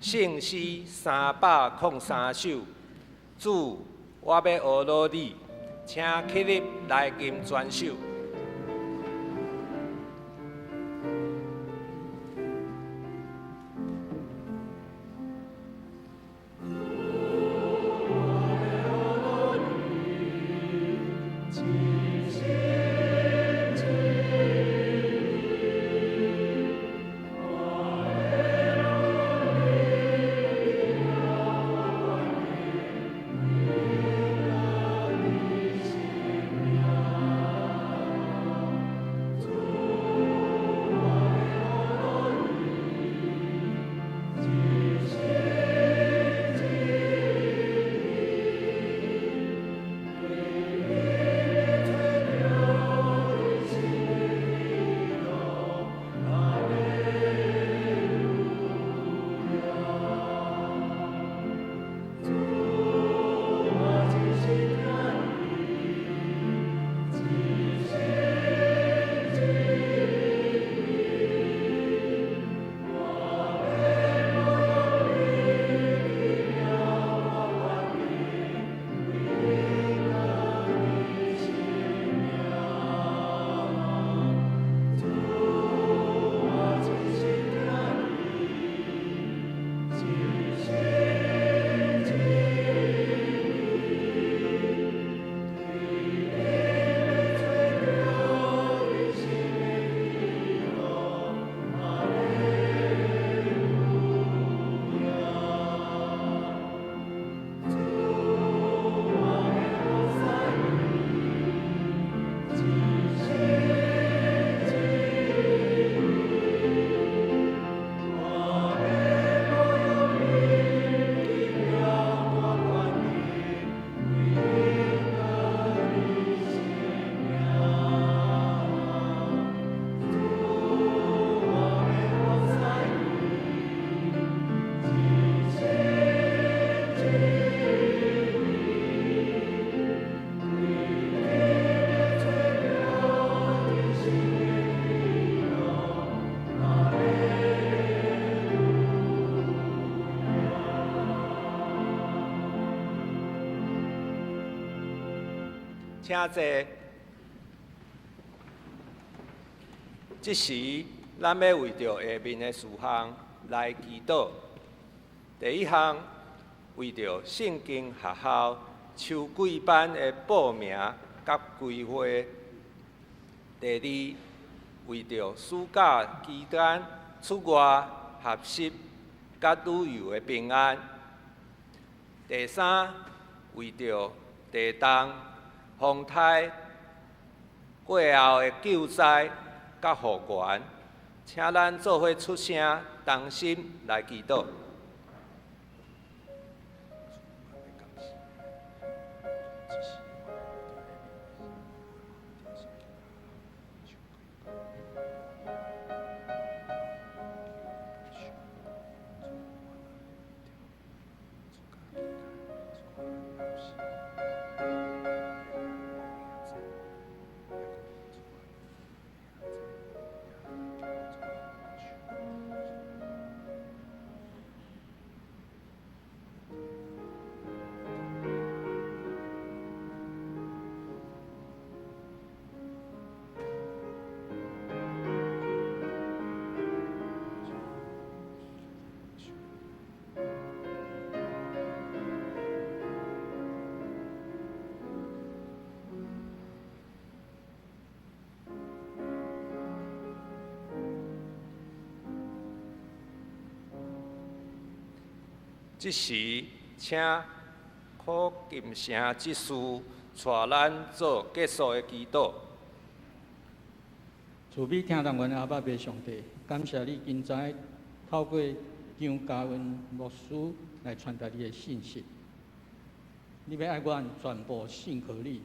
圣诗303首。主，我要学罗你，请起立来吟全首。请坐。这时，咱要为着下面的事项来祈祷。第一项，为着圣经学校秋季班的报名甲规划；第二，为着暑假期间出外学习甲旅游的平安；第三，为着地动、风台过后的救灾甲复原，请咱做伙出声，同心来祈祷。这时，请苦金城执事带咱做结束的祈祷。慈悲听当阮阿爸爸上帝，感谢你今早透过张嘉文牧师来传达你的信息。你要爱阮全部信靠你，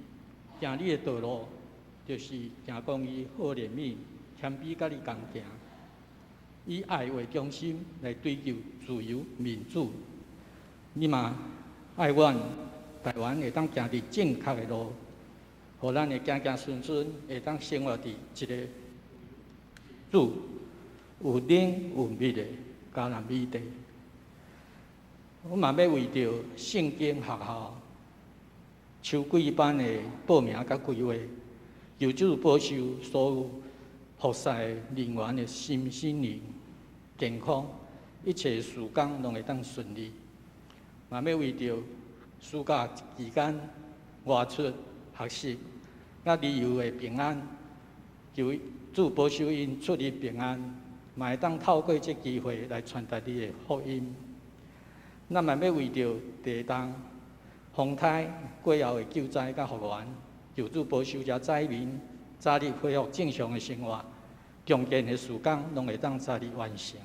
行你的道路，就是行公义、好怜悯、谦卑，甲你同行，以爱为中心来追求自由民主。你嘛爱阮台湾会当行伫正确的路，互咱会行行顺顺，会当生活伫一个主有冷有密的迦南美地。我嘛要为着圣经学校秋季班的报名甲规划，求主保守所有服侍人员的心灵健康，一切事工拢会当顺利。嘛要为着暑假期间外出学习，甲旅游的平安，求主保守因出入平安，嘛会当透过这机会来传达你的福音。咱嘛要为着地动、风台过后的救灾甲复原，求主保守遮灾民早日恢复正常的生活，强健的事工拢会当早日完成。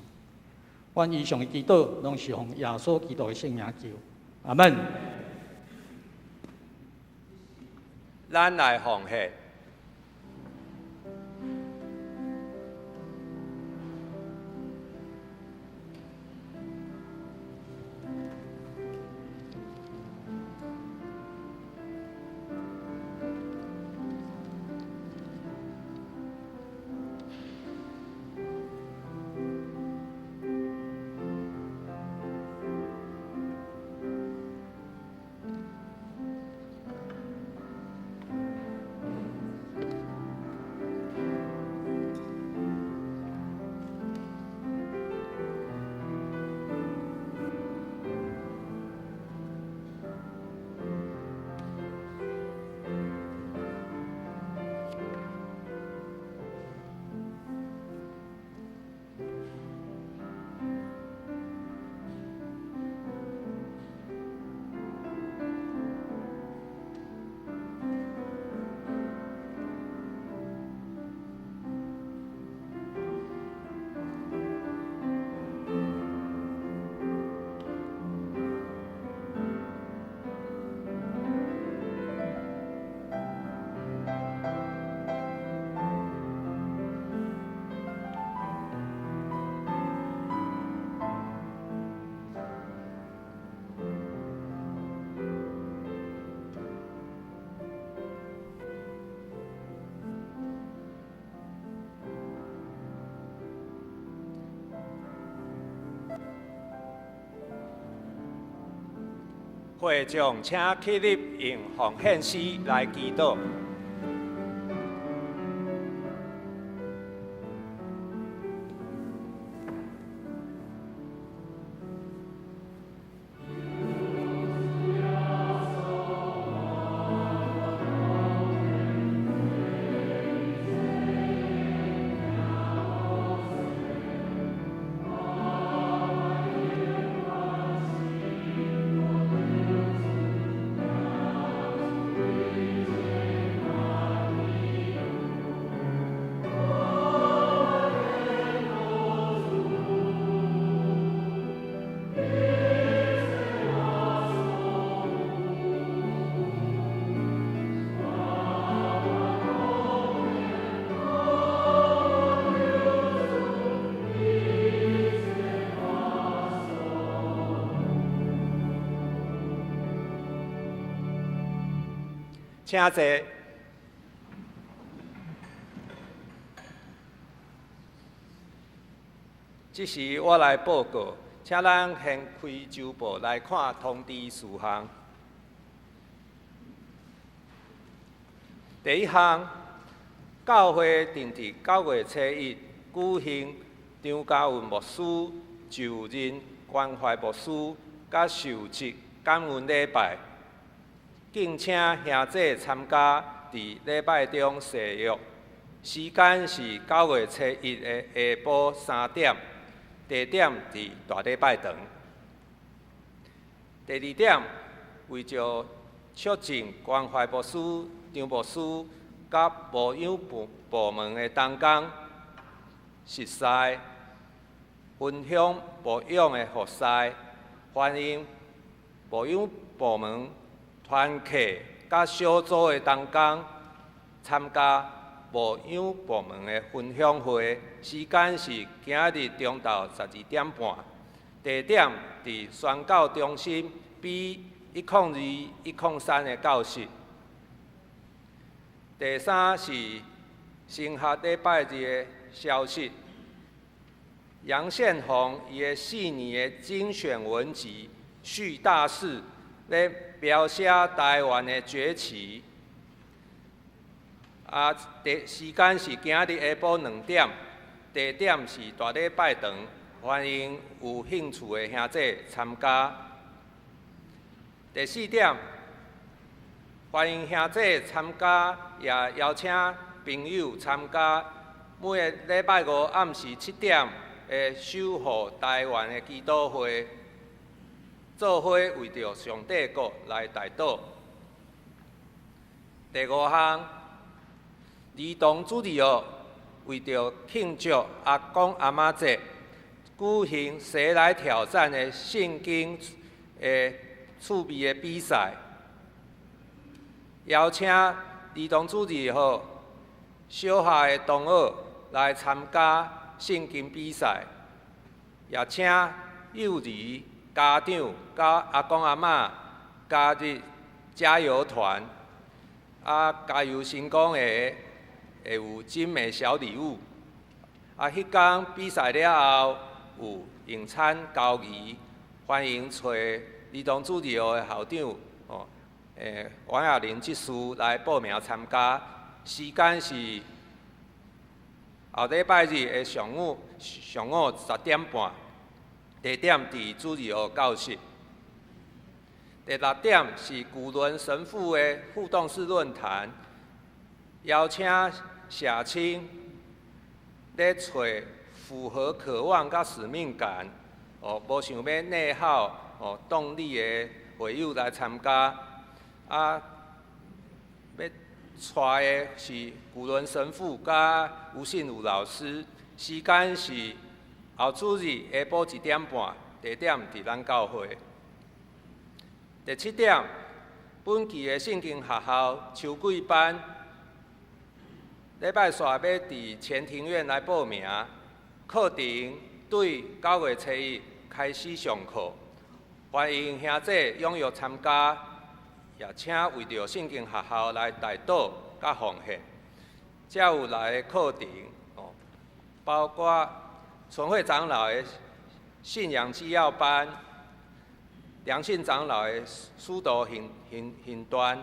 阮以上的祈祷，拢是奉耶稣基督的圣名求，阿门。咱来奉献。会众请起立，用奉献诗来祈祷。请坐。即时我来报告，请咱先开周报来看通知事项。第一项，教会定伫9月初1举行张家运牧师就任关怀牧师甲受职感恩礼拜，敬请兄弟参加伫礼拜中誓约，时间是9月初1的下晡3点。地点伫大礼拜堂。第二点，为着促进关怀牧师、张牧师甲牧养部门的同工熟悉、分享牧养的服侍，欢迎牧养部门团契甲小组的同工参加牧养部门的分享会，时间是今日中昼12点半，地点伫宣教中心 B102-103的教室。第三是升学礼拜日的消息，杨宪宏伊的4年的精选文集《续大事》咧描写台湾的崛起。时间是今日下晡2点，地点是大礼拜堂，欢迎有兴趣的兄弟参加。第4点，欢迎兄弟参加，也邀请朋友参加每个礼拜5暗时7点的守护台湾的祈祷会，做伙为着上帝国来代祷。第5项。儿童主日学为着庆祝阿公阿妈节，举行谁来挑战的圣经的趣味的比赛，邀请儿童主日学小学的同学来参加圣经比赛，也请幼儿、家长、甲阿公阿妈加入加油团，加油成功的。会有精美小礼物。迄天比赛了后有用餐交易，欢迎找儿童主日学的校长王亚玲执事来报名参加。时间是后礼拜日的上午10点半，地点伫主日学教室。第6点是古伦神父的互动式论坛。邀请社青咧找符合渴望甲使命感，无想要内耗动力的会友来参加。要带的是古伦神父甲吴信武老师，时间是后主日下晡1点半，地点伫咱教会。第7点，本期的圣经学校秋季班。礼拜煞要伫前庭院来报名，课程对9月初1开始上课，欢迎兄弟踊跃参加，也请为着圣经学校来代祷甲奉献。才有来的课程包括纯慧长老的信仰纪要班、良信长老的书读行端。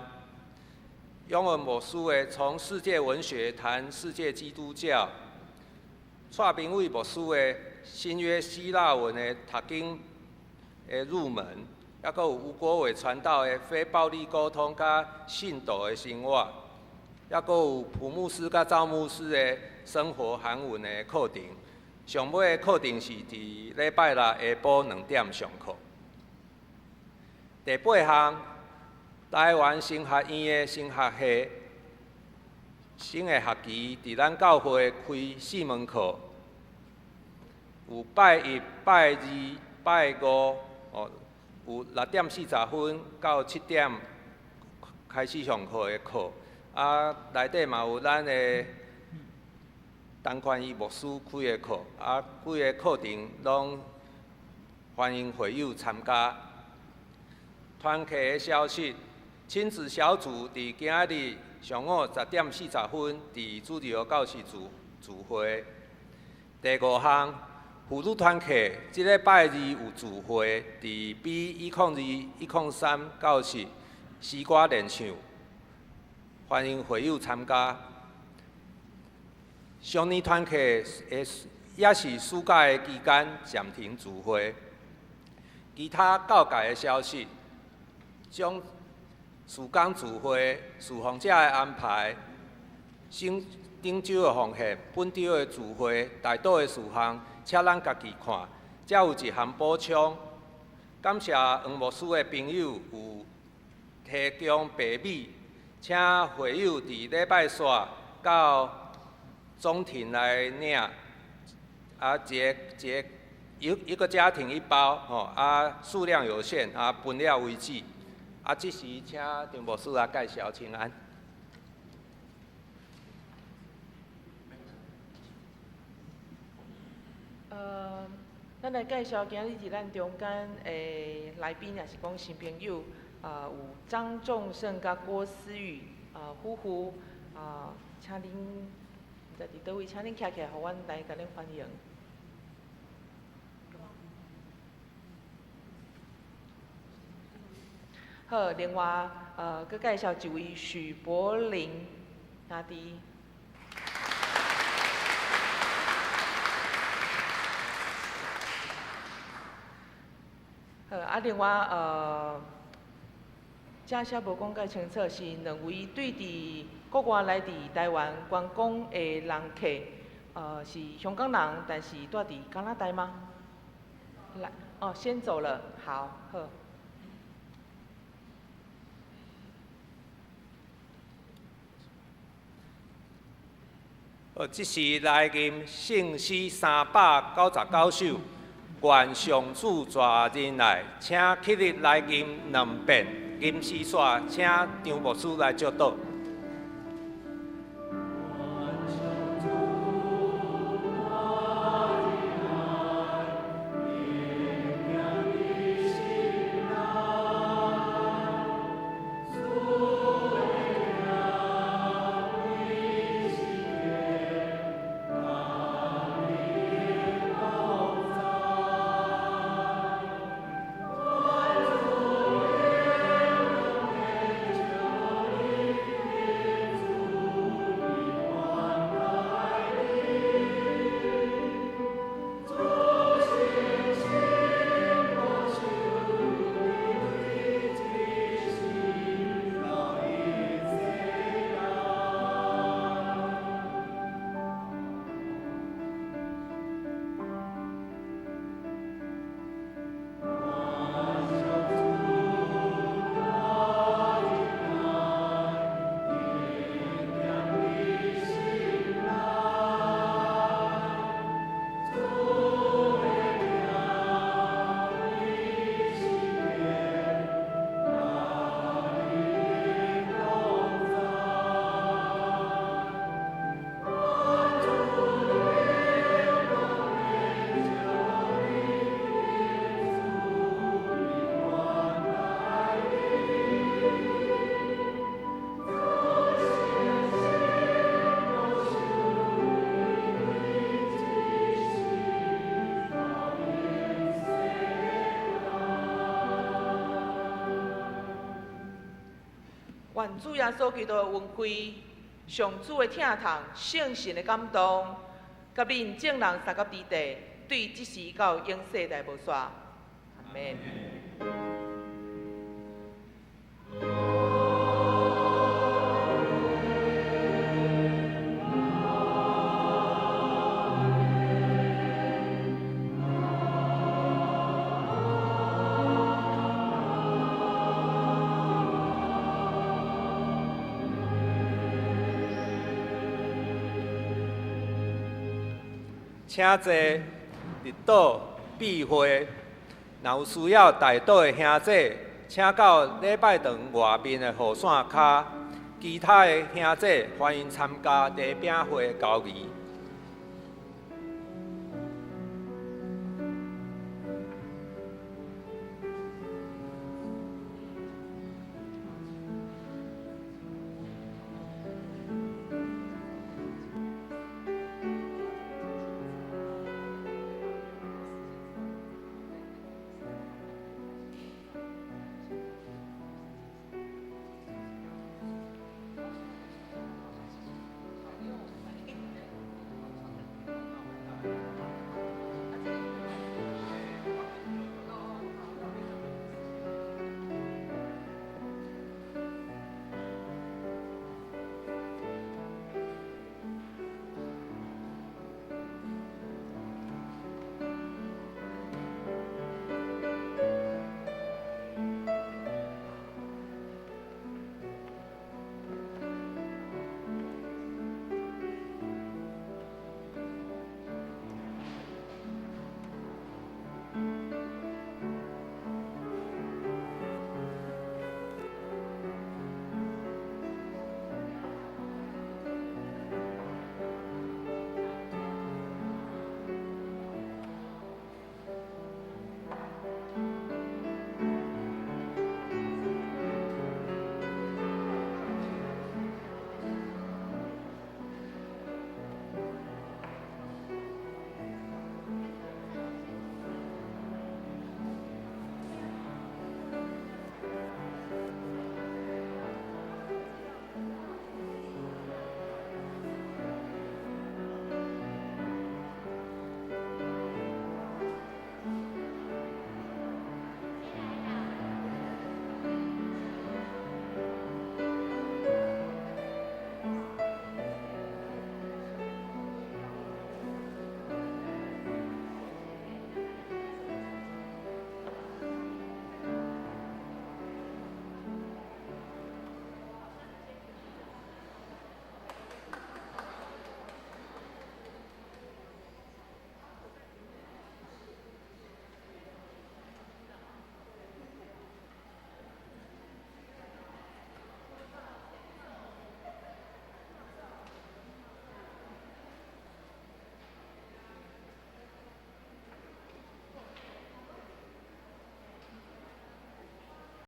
永文牧师的从世界文学谈世界基督教，蔡炳伟牧师的新约希腊文的读经的入门，还佫有吴国伟传道的非暴力沟通甲信徒的生活，还佫有朴牧师甲赵牧师的生活韩文的课程。上尾的课程是伫礼拜六下晡2点上课。第8项。台湾神学院的神学系新的学期伫咱教会开4门课，有拜1、拜2、拜5，有6点40分到7点开始上课的课，内底嘛有咱的陈宽义牧师开的课，几个课程拢欢迎会友参加。团契的消息。亲子小组伫今仔日上午10:40分伫主日学教室聚会。第5项，妇女团契即礼拜日有聚会，伫 B102-103教室诗歌练唱，欢迎会友参加。上年团契也是暑假的期间暂停聚会。其他教界的消息，将事工聚会、侍奉者的安排、顶周的奉献、本周的聚会、大岛的事项，请咱家己看。才有一项补充，感谢黄牧师的朋友有提供白米，请会友伫礼拜三到中庭来领，一个家庭1包，数量有限，分了为止。这时请张牧师来介绍请安。咱来介绍今日伫咱中间的来宾，也是讲新朋友，有张仲胜甲郭思雨夫妇，请恁在伫倒位，请恁徛起来，互阮来甲恁欢迎。好，另外佮介绍一位许柏林兄弟。好，另外正写无讲介清楚，是2位对伫国外来伫台湾观光的人客，是香港人，但是住伫加拿大吗？来，先走了，好。这是来吟圣诗399首，愿上主抓人来，请起立来吟2遍，吟诗煞，请张牧师来接导。愿主耶稣基督的恩惠、上主的疼痛、圣神的感动，甲恁众人三甲之地，对即时到永世代无煞。阿门。请坐，入岛闭会。若有需要带岛的兄弟，请到礼拜堂外面的雨伞卡。其他的兄弟欢迎参加茶饼会交易。